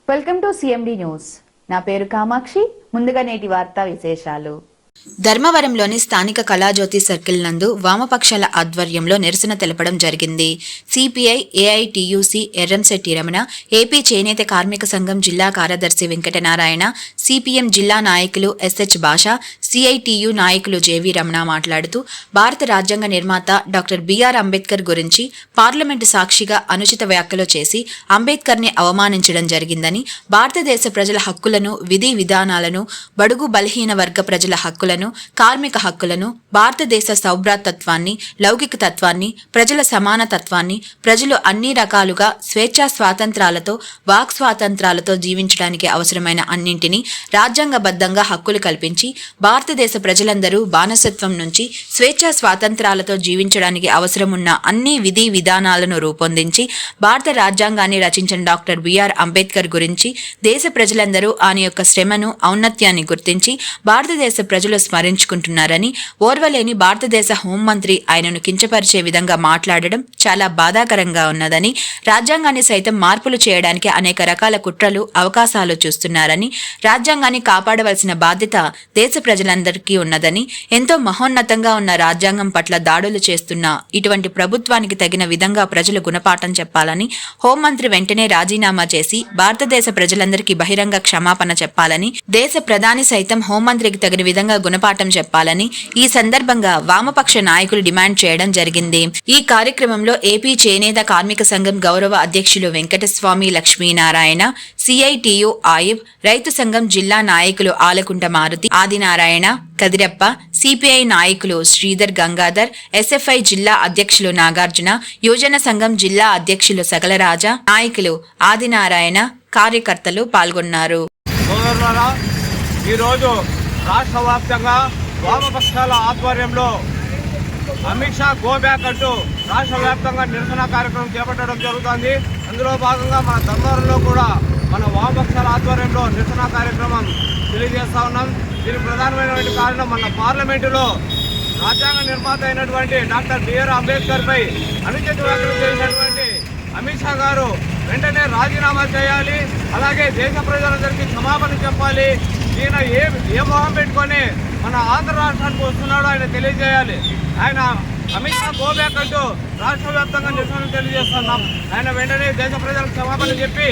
Welcome to CMD news. నా పేరు కామాక్షి. ముందుగా నేటి వార్తా విశేషాలు. ధర్మవరంలోని స్థానిక కళాజ్యోతి సర్కిల్ నందు వామపక్షాల ఆధ్వర్యంలో నిరసన తెలపడం జరిగింది. CPI, AITUC Erramsetti Ramana, AP చేనేత కార్మిక సంఘం జిల్లా కార్యదర్శి వెంకటనారాయణ, సిపిఎం జిల్లా నాయకులు ఎస్హెచ్ భాష, సిఐటియు నాయకులు జేవి రమణ మాట్లాడుతూ భారత రాజ్యాంగ నిర్మాత డాక్టర్ బిఆర్ అంబేద్కర్ గురించి పార్లమెంటు సాక్షిగా అనుచిత వ్యాఖ్యలు చేసి అంబేద్కర్ని అవమానించడం జరిగిందని, భారతదేశ ప్రజల హక్కులను, విధి విధానాలను, బడుగు బలహీన వర్గ ప్రజల హక్కులను, కార్మిక హక్కులను, భారతదేశ సౌభ్రాతత్వాన్ని, లౌకిక తత్వాన్ని, ప్రజల సమానతత్వాన్ని, ప్రజలు అన్ని రకాలుగా స్వేచ్ఛా స్వాతంత్రాలతో, వాక్ స్వాతంత్రాలతో జీవించడానికి అవసరమైన అన్నింటినీ రాజ్యాంగబద్ధంగా హక్కులు కల్పించి భారతదేశ ప్రజలందరూ బానిసత్వం నుంచి స్వేచ్ఛా స్వాతంత్రాలతో జీవించడానికి అవసరమున్న అన్ని విధి విధానాలను రూపొందించి భారత రాజ్యాంగాన్ని రచించిన డాక్టర్ బిఆర్ అంబేద్కర్ గురించి దేశ ప్రజలందరూ ఆయన యొక్క శ్రమను, ఔన్నత్యాన్ని గుర్తించి భారతదేశ ప్రజలు స్మరించుకుంటున్నారని, ఓర్వలేని భారతదేశ హోంమంత్రి ఆయనను కించపరిచే విధంగా మాట్లాడడం చాలా బాధాకరంగా ఉన్నదని, రాజ్యాంగాన్ని సైతం మార్పులు చేయడానికి అనేక రకాల కుట్రలు, అవకాశాలు చూస్తున్నారని, రాజ్యాంగాన్ని కాపాడవలసిన బాధ్యత దేశ ప్రజలందరికీ ఉన్నదని, ఎంతో మహోన్నతంగా ఉన్న రాజ్యాంగం పట్ల దాడులు చేస్తున్న ఇటువంటి ప్రభుత్వానికి తగిన విధంగా ప్రజలు గుణపాఠం చెప్పాలని, హోంమంత్రి వెంటనే రాజీనామా చేసి భారతదేశ ప్రజలందరికీ బహిరంగ క్షమాపణ చెప్పాలని, దేశ ప్రధాని సైతం హోంమంత్రికి తగిన విధంగా గుణపాఠం చెప్పాలని ఈ సందర్భంగా వామపక్ష నాయకులు డిమాండ్ చేయడం జరిగింది. ఈ కార్యక్రమంలో ఏపీ చేనేత కార్మిక సంఘం గౌరవ అధ్యక్షులు వెంకటస్వామి లక్ష్మీనారాయణ, సిఐటియు ఆయిబ్, రైతు సంఘం జిల్లా నాయకులు ఆలకుంట మారుతి, ఆదినారాయణ, కదిరప్ప, సిపిఐ నాయకులు శ్రీధర్ గంగాధర్, ఎస్ఎఫ్ఐ జిల్లా అధ్యక్షులు నాగార్జున, యువజన సంఘం జిల్లా అధ్యక్షులు సగలరాజ, నాయకులు ఆదినారాయణ, కార్యకర్తలు పాల్గొన్నారు. ఈరోజు రాష్ట్ర వ్యాప్తంగా వామపక్షాల ఆధ్వర్యంలో అమిత్ షా గో బ్యాక్ అంటూ రాష్ట్ర వ్యాప్తంగా నిరసన కార్యక్రమం చేపట్టడం జరుగుతుంది. అందులో భాగంగా మన ధర్మవరంలో కూడా మన వామపక్షాల ఆధ్వర్యంలో నిరసన కార్యక్రమం తెలియజేస్తా ఉన్నాం. దీనికి ప్రధానమైనటువంటి కారణం మన పార్లమెంటులో రాజ్యాంగ నిర్మాత అయినటువంటి డాక్టర్ బిఆర్ అంబేద్కర్ పై అనుచిత వ్యాఖ్యలు చేసినటువంటి అమిత్ షా గారు వెంటనే రాజీనామా చేయాలి. అలాగే దేశ ప్రజలందరికీ క్షమాపణ చెప్పాలి. ఈయన ఏ మొహం పెట్టుకొని మన ఆంధ్ర రాష్ట్రానికి వస్తున్నాడో ఆయన తెలియజేయాలి. ఆయన అమిత్ షా గో బ్యాక్ అంటూ రాష్ట్ర వ్యాప్తంగా నిరసన తెలియజేస్తున్నాం. ఆయన వెంటనే దేశ ప్రజలకు క్షమాపణ చెప్పి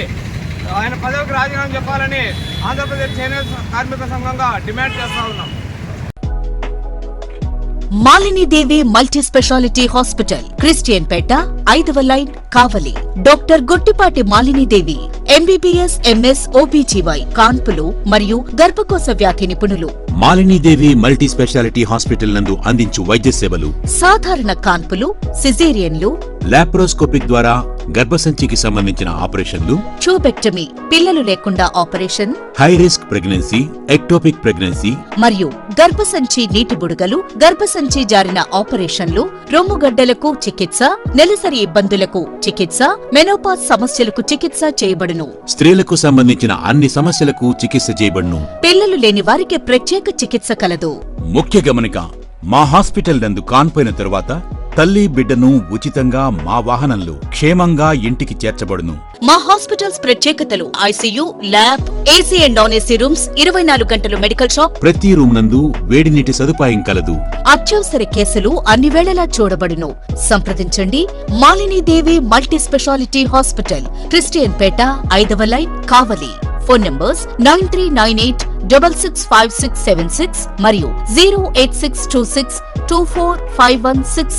ఆయన పదవికి రాజీనామా చెప్పాలని ఆంధ్రప్రదేశ్ చేనేత కార్మిక సంఘంగా డిమాండ్ చేస్తా ఉన్నాం. Malinidevi multi speciality hospital, Christian Peta, 5వ line, Kavali. Doctor Gottipati Malinidevi, MBBS, MS, OBGY, కాన్పులు మరియు గర్భకోశ వ్యాధి నిపుణులు. మాలినీదేవి మల్టీ స్పెషాలిటీ హాస్పిటల్ నందు అందించు వైద్య సేవలు: సాధారణ కాన్పులు, సిజేరియన్లు, లాప్రోస్కోపిక్ ద్వారా గర్భసంచికి సంబంధించిన ఆపరేషన్లు, ట్యూబెక్టమీ, పిల్లలు లేకుండా operation, high risk pregnancy, ectopic pregnancy మరియు గర్భసంచి నీటి బుడగలు, గర్భసంచి జారిన ఆపరేషన్లు, రొమ్ముగడ్డలకు చికిత్స, నెలసరి ఇబ్బందులకు చికిత్స, మెనోపాజ్ సమస్యలకు చికిత్స చేయబడును. స్త్రీలకు సంబంధించిన అన్ని సమస్యలకు చికిత్స చేయబడును. పిల్లలు లేని వారికి ప్రత్యేక చికిత్స కలదు. ముఖ్య గమనిక: మా హాస్పిటల్ నందు కాన్పోయిన తరువాత తల్లి బిడ్డను ఉచితంగా మా వాహనంలో క్షేమంగా ఇంటికి చేర్చబడును. మా హాస్పిటల్స్ ప్రత్యేకతలు: ICU, lab, AC and non AC rooms, 24 గంటలు మెడికల్ షాప్, ప్రతి రూమ్ నందు వేడి నీటి సదుపాయం కలదు. అత్యవసర కేసులు అన్ని వేళలా చూడబడును. సంప్రదించండి. Malinidevi multi speciality hospital, Christian Peta, 5వ లైన్, కావలి. ఫోన్ నంబర్స్ 9398665676 మరియు 08626245166.